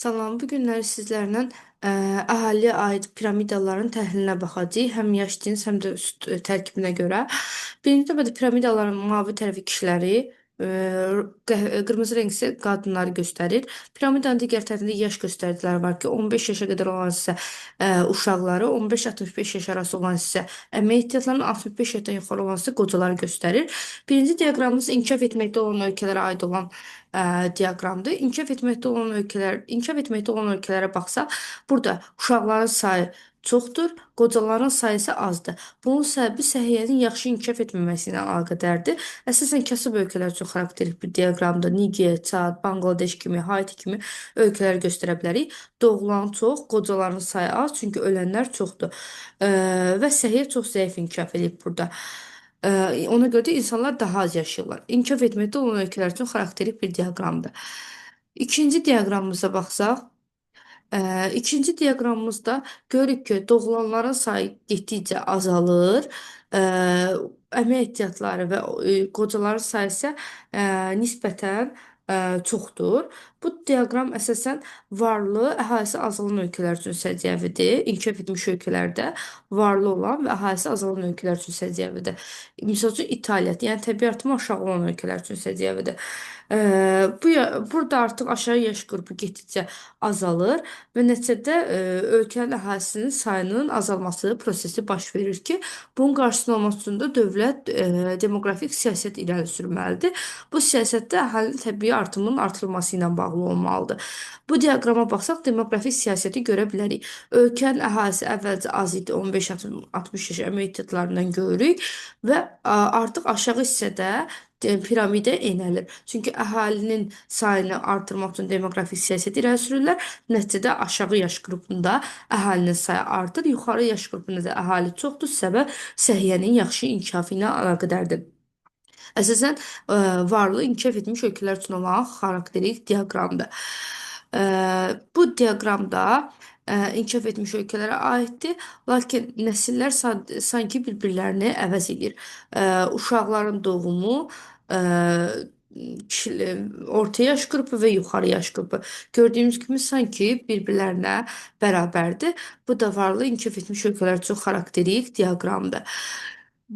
Salam, bu günləri sizlərlə əhaliyə aid piramidaların təhlilinə baxacağıq. Həm yaş cins, həm də üst tərkibinə görə. Birinci növbədə piramidaların mavi tərəfi kişiləri, ə, qırmızı rəng isə qadınları göstərir. Piramidanın digər tərəfində yaş göstəriciləri var ki, 15 yaşa qədər olan isə uşaqları, 15-65 yaş arası olan isə əmək ehtiyatlarının, 65 yaşdan yuxarı olan isə qocaları göstərir. Birinci diaqramımız inkişaf etməkdə olan ölkələrə aid olan diaqramdır. İnkişaf etməkdə olan ölkələrə baxsaq, burada uşaqların sayı çoxdur, qocaların sayı isə azdır. Bunun səbəbi səhiyyənin yaxşı inkişaf etməməsi ilə əlaqədardır. Əsasən kasıb ölkələr üçün xarakterik bir diaqramda Niger, Çad, Bangladeş kimi, Haiti kimi ölkələr göstərə bilərik. Doğulan çox, qocaların sayı az, çünki ölənlər çoxdur. Və səhiyyə çox zəif inkişaf edib burada. Ona görə də insanlar daha az yaşayırlar. İnkişaf etməkdə olan ölkələr üçün xarakterik bir diaqramdır. İkinci diaqramımıza baxsaq, ikinci diaqramımızda görürük ki, doğulanların sayı getdikcə azalır. Ə, Əmək ehtiyatları və qocaların sayı isə nisbətən çoxdur. Bu diaqram əsasən varlı, əhalisi azalan ölkələr üçün səciyyəvidir. İnkişaf etmiş ölkələrdə varlı olan və əhalisi azalan ölkələr üçün səciyyəvidir. Misal üçün İtaliya, yəni təbii artımı aşağı olan ölkələr üçün səciyyəvidir. Burada artıq aşağı yaş qrupu getdikcə azalır və nəticədə ölkənin əhalisinin sayının azalması prosesi baş verir ki, bunun qarşısını almaq üçün də dövlət demoqrafik siyasət irəli sürməlidir. Bu siyasətdə əhalinin təbii artımının artırılması ilə bağlı olmalıdır. Bu diaqrama baxsaq demoqrafik siyasəti görə bilərik. Ölkənin əhalisi əvvəlcə az idi, 15-60 yaş əmək ehtiyatlarından görürük və artıq aşağı hissədə piramida enəlir. Çünki əhalinin sayını artırmaq üçün demoqrafik siyasət irəli sürürlər. Nəticədə aşağı yaş qrupunda əhalinin sayı artır, yuxarı yaş qrupunda da əhali çoxdur. Səbəb səhiyyənin yaxşı inkişafı ilə əlaqədardır. Əsasən varlı inkişaf etmiş ölkələr üçün olan xarakterik diaqramdır. Bu diaqramda inkişaf etmiş ölkələrə aiddir, lakin nəsillər sanki bir-birlərini əvəz edir. Uşaqların doğumu, ə, orta yaş qrupu və yuxarı yaş qrupu gördüyümüz kimi sanki bir-birlərinə bərabərdir. Bu da varlı inkişaf etmiş ölkələr üçün xarakterik diaqramdır.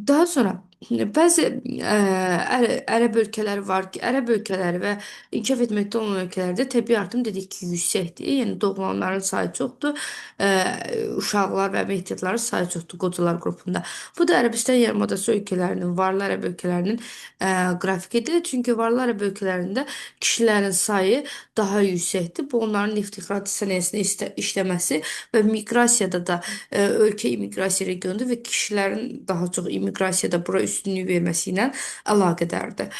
Daha sonra bəzi ərəb ölkələri var ki, ərəb ölkələri və inkişaf etməkdə olan ölkələrdə təbii artım dedik ki, yüksəkdir. Yəni doğulanların sayı çoxdur, uşaqlar və əmək ehtiyatları sayı çoxdur qocalar qrupunda. Bu da Ərəbistan yarımadası ölkələrinin, varlı ərəb ölkələrinin qrafikidir. Çünki varlı ərəb ölkələrində kişilərin sayı daha yüksəkdir. Bu onların neft-ixrac sənayesində işləməsi və miqrasiyada da ölkə immiqrasiya regionudur və kişilərin daha çox immiqrasiyada bura üstünlük verməsi ilə əlaqədardır.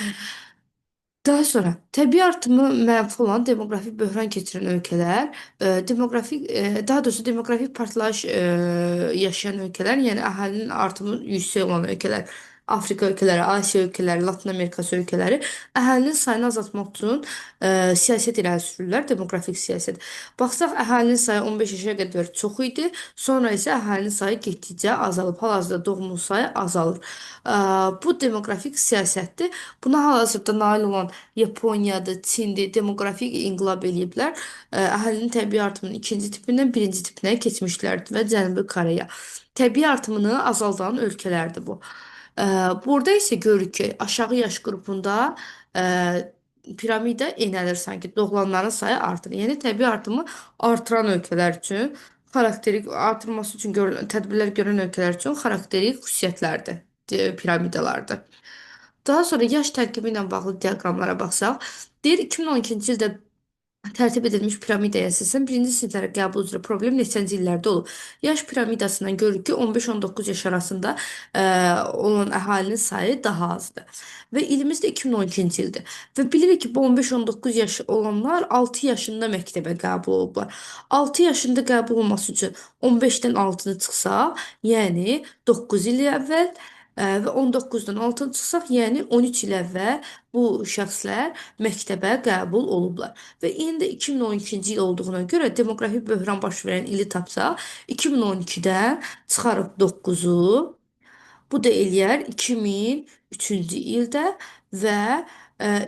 Daha sonra təbii artımı mənfi olan demoqrafik böhran keçirən ölkələr, daha doğrusu demoqrafik partlayış yaşayan ölkələr, yəni əhalinin artımı yüksək olan ölkələr, Afrika ölkələri, Asiya ölkələri, Latın Amerikası ölkələri əhalinin sayını azaltmaq üçün siyasət irəli sürürlər, demoqrafik siyasət. Baxsaq, əhalinin sayı 15 yaşa qədər çox idi, sonra isə əhalinin sayı getdikcə azalıb, hal-hazırda doğumun sayı azalır. Bu demoqrafik siyasətdir. Buna hal-hazırda nail olan Yaponiyadır, Çindir, demoqrafik inqilab eləyiblər. Əhalinin təbii artımının ikinci tipindən birinci tipinə keçmişlərdir və Cənubi Koreya. Təbii artımını azaldan ölkələrdir bu. Burada isə görürük ki, aşağı yaş qrupunda piramida enəlir sanki, doğulanların sayı artır. Yəni təbii artımı artıran ölkələr üçün xarakterik artırması üçün tədbirlər görən ölkələr üçün xarakterik xüsusiyyətlərdir, piramidalardır. Daha sonra yaş tərkibi ilə bağlı diaqramlara baxsaq, deyir 2012-ci ildə tərtib edilmiş piramidaya əsasən birinci siniflərə qəbul üzrə problem neçənci illərdə olub? Yaş piramidasından görürük ki, 15-19 yaş arasında olan əhalinin sayı daha azdır. Və ilimiz də 2012-ci ildir. Və bilirik ki, bu 15-19 yaş olanlar 6 yaşında məktəbə qəbul olublar. 6 yaşında qəbul olması üçün 15-dən 6-nı çıxsaq, yəni 9 il əvvəl və 19-dan 6-nı çıxsaq, yəni 13 il əvvəl bu şəxslər məktəbə qəbul olublar. Və indi 2012-ci il olduğuna görə demoqrafik böhran baş verən ili tapsaq, 2012-dən çıxarıb 9-u, bu da eləyər 2003-cü ildə və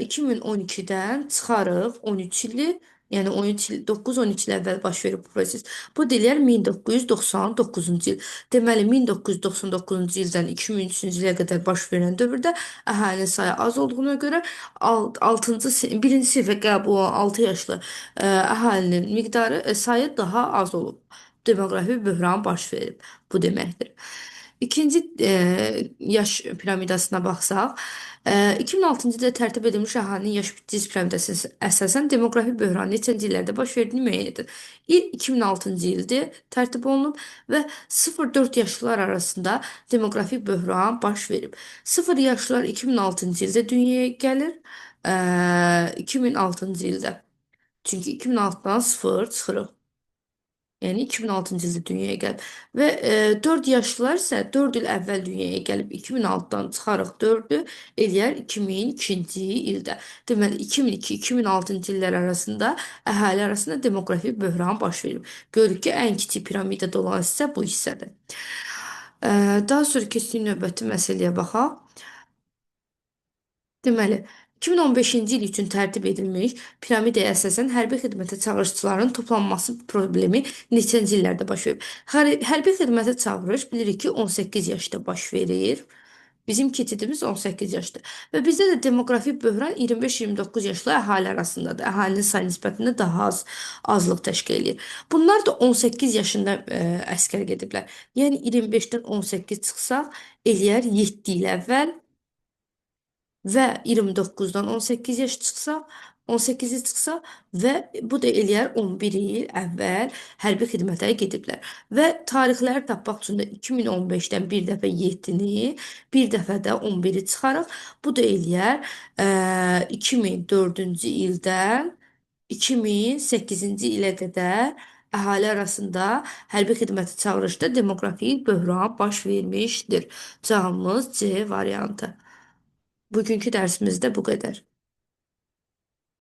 2012-dən çıxarıq 13 ili Yəni 13 il, 9-12 il əvvəl baş verib bu proses. Bu deyilər 1999-cu il. Deməli 1999-cu ildən 2003-cü ilə qədər baş verən dövrdə əhalinin sayı az olduğuna görə 6-cı 1-ci sinifə qəbul olan 6 yaşlı əhalinin miqdarı sayı daha az olub. Demoqrafi böhran baş verib. Bu deməkdir. İkinci yaş piramidasına baxsaq, 2006-cı ildə tərtib edilmiş əhalinin yaş diz piramidasına əsasən demoqrafi böhran neçənci illərdə baş verdiyini müəyyən edir. İl 2006-cı ildə tərtib olunub və 0-4 yaşlılar arasında demoqrafik böhran baş verib. 0 yaşlılar 2006-cı ildə dünyaya gəlir, 2006-cı ildə. Çünki 2006-dan 0 çıxırıq. Yəni 2006-cı ildə dünyaya gəlib. Və 4 yaşlılar isə 4 il əvvəl dünyaya gəlib. 2006-dan çıxarıq 4-ü eləyər 2002-ci ildə. Deməli 2002-2006-cı illər arasında əhali arasında demoqrafik böhran baş verib. Görürük ki, ən kiçik piramidada olan hissə bu hissədir. Daha sonra keçdik növbəti məsələyə baxaq. Deməli, 2015-ci il üçün tərtib edilmiş piramidaya əsasən hərbi xidmətə çağırışçıların toplanması problemi neçənci illərdə baş verib? Hərbi xidmətə çağırış bilirik ki, 18 yaşda baş verir. Bizim keçidimiz 18 yaşdır. Və bizdə də demoqrafik böhran 25-29 yaşlı əhali arasındadır. Əhalinin sayı nisbətində daha azlıq təşkil edir. Bunlar da 18 yaşında əskər gediblər. Yəni 25-dən 18 çıxsaq, eləyər 7 il əvvəl və 29-dan 18 yaş çıxsa, 18-i çıxsa və bu da eləyər 11 il əvvəl hərbi xidmətə gediblər. Və tarixləri tapmaq üçün də 2015-dən bir dəfə 7-ni, bir dəfə də 11-i çıxarıq. Bu da eləyər 2004-cü ildən 2008-ci ilə qədər əhali arasında hərbi xidmətə çağırışda demoqrafik böhran baş vermişdir. Cavabımız C variantı. Bugünkü dərsimizdə bu qədər.